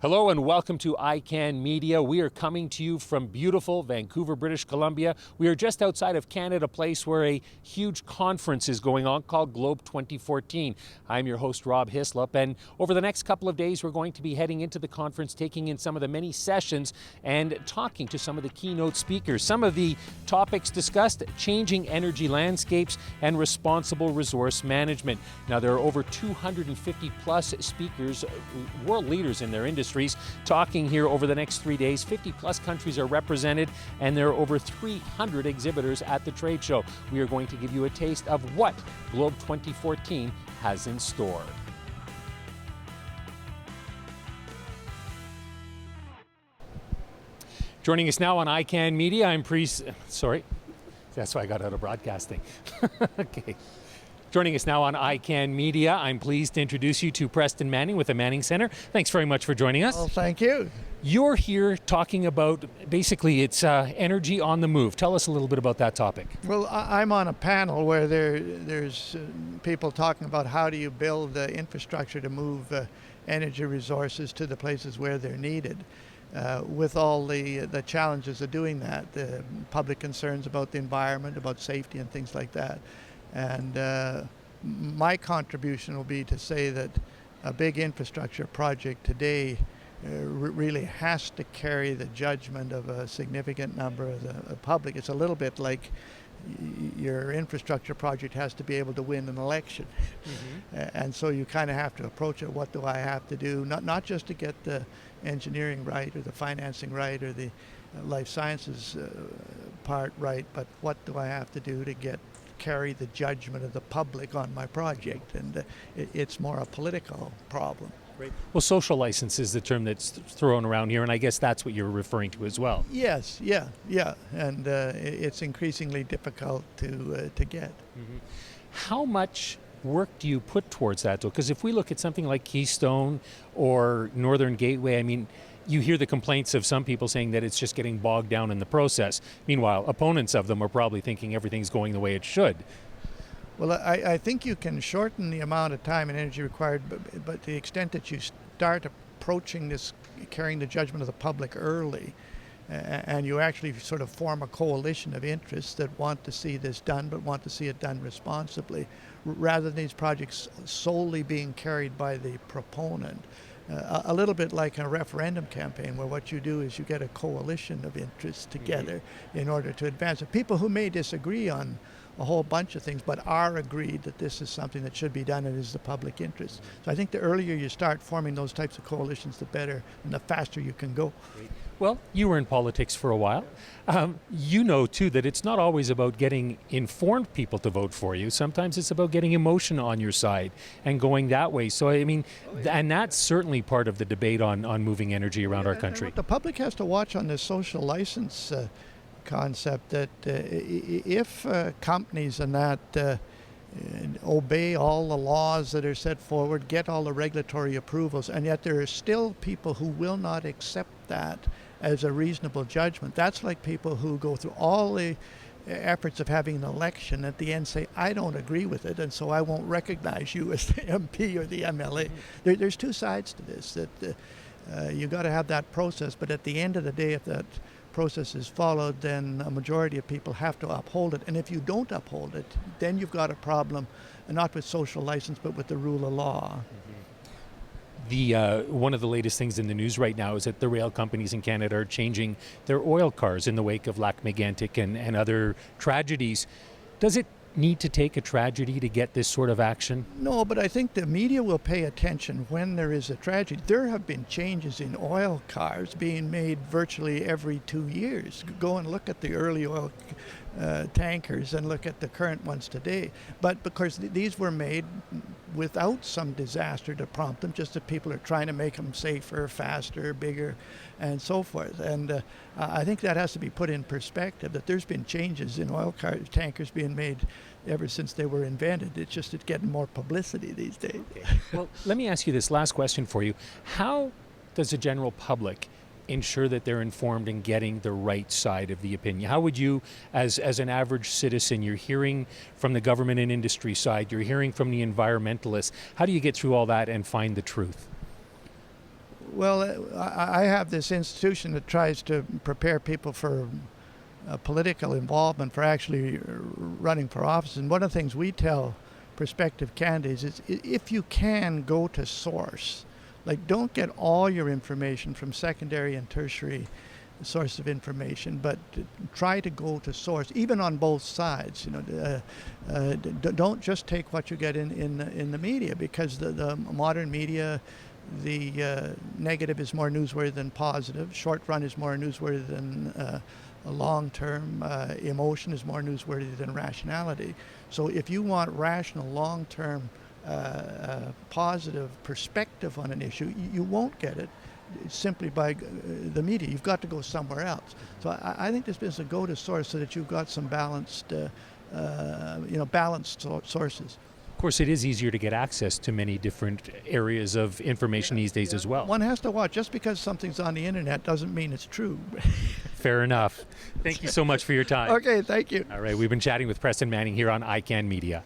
Hello and welcome to ICANN Media. We are coming to you from beautiful Vancouver, British Columbia. We are just outside of Canada Place where a huge conference is going on called Globe 2014. I'm your host, Rob Hislop, and over the next couple of days we're going to be heading into the conference, taking in some of the many sessions and talking to some of the keynote speakers. Some of the topics discussed: changing energy landscapes and responsible resource management. Now, there are over 250 plus speakers, world leaders in their industry, talking here over the next 3 days. 50 plus countries are represented, and there are over 300 exhibitors at the trade show. We are going to give you a taste of what Globe 2014 has in store. Joining us now on ICANN Media, that's why I got out of broadcasting. Okay. Joining us now on ICANN Media, I'm pleased to introduce you to Preston Manning with the Manning Center. Thanks very much for joining us. Well, thank you. You're here talking about, basically, it's energy on the move. Tell us a little bit about that topic. Well, I'm on a panel where there's people talking about how do you build infrastructure to move energy resources to the places where they're needed. With all the challenges of doing that, the public concerns about the environment, about safety and things like that. And my contribution will be to say that a big infrastructure project today really has to carry the judgment of a significant number of the public. It's a little bit like your infrastructure project has to be able to win an election. Mm-hmm. And so you kind of have to approach it, what do I have to do? Not just to get the engineering right or the financing right or the life sciences part right, but what do I have to do to carry the judgment of the public on my project? And it's more a political problem. Right. Well, social license is the term that's thrown around here, and I guess that's what you're referring to as well. Yes, yeah. And it's increasingly difficult to get. Mm-hmm. How much work do you put towards that, though? Because if we look at something like Keystone or Northern Gateway, I mean, you hear the complaints of some people saying that it's just getting bogged down in the process. Meanwhile, opponents of them are probably thinking everything's going the way it should. Well, I think you can shorten the amount of time and energy required, but to the extent that you start approaching this, carrying the judgment of the public early, and you actually sort of form a coalition of interests that want to see this done, but want to see it done responsibly, rather than these projects solely being carried by the proponent. A little bit like a referendum campaign, where what you do is you get a coalition of interests together in order to advance it. People who may disagree on a whole bunch of things, but are agreed that this is something that should be done and is the public interest. So I think the earlier you start forming those types of coalitions, the better and the faster you can go. Well, you were in politics for a while. You know, too, that it's not always about getting informed people to vote for you. Sometimes it's about getting emotion on your side and going that way. So, I mean, and that's certainly part of the debate on moving energy around our country. The public has to watch on this social license concept that if companies and that obey all the laws that are set forward, get all the regulatory approvals, and yet there are still people who will not accept that as a reasonable judgment. That's like people who go through all the efforts of having an election, at the end say, I don't agree with it, and so I won't recognize you as the MP or the MLA. There's two sides to this, that you got to have that process, but at the end of the day, if that process is followed, then a majority of people have to uphold it. And if you don't uphold it, then you've got a problem, not with social license, but with the rule of law. Mm-hmm. One of the latest things in the news right now is that the rail companies in Canada are changing their oil cars in the wake of Lac Mégantic and other tragedies. Does it need to take a tragedy to get this sort of action? No, but I think the media will pay attention when there is a tragedy. There have been changes in oil cars being made virtually every 2 years. Go and look at the early oil tankers and look at the current ones today. But because these were made without some disaster to prompt them, just that people are trying to make them safer, faster, bigger, and so forth. And I think that has to be put in perspective, that there's been changes in oil tankers being made ever since they were invented. It's just it's getting more publicity these days. Okay. Well, let me ask you this last question for you. How does the general public ensure that they're informed and getting the right side of the opinion? How would you, as an average citizen, you're hearing from the government and industry side, you're hearing from the environmentalists, how do you get through all that and find the truth? Well, I have this institution that tries to prepare people for political involvement, for actually running for office. And one of the things we tell prospective candidates is, if you can, go to source. Like, don't get all your information from secondary and tertiary source of information, but try to go to source, even on both sides. Don't just take what you get in the media, because the modern media, the negative is more newsworthy than positive. Short run is more newsworthy than long-term. Emotion is more newsworthy than rationality. So if you want rational, long-term, positive perspective on an issue, you won't get it simply by the media. You've got to go somewhere else. So I think this business go to source, so that you've got some balanced sources. Of course, it is easier to get access to many different areas of information these days as well. One has to watch. Just because something's on the internet doesn't mean it's true. Fair enough. Thank you so much for your time. Okay, thank you. All right, we've been chatting with Preston Manning here on ICANN Media.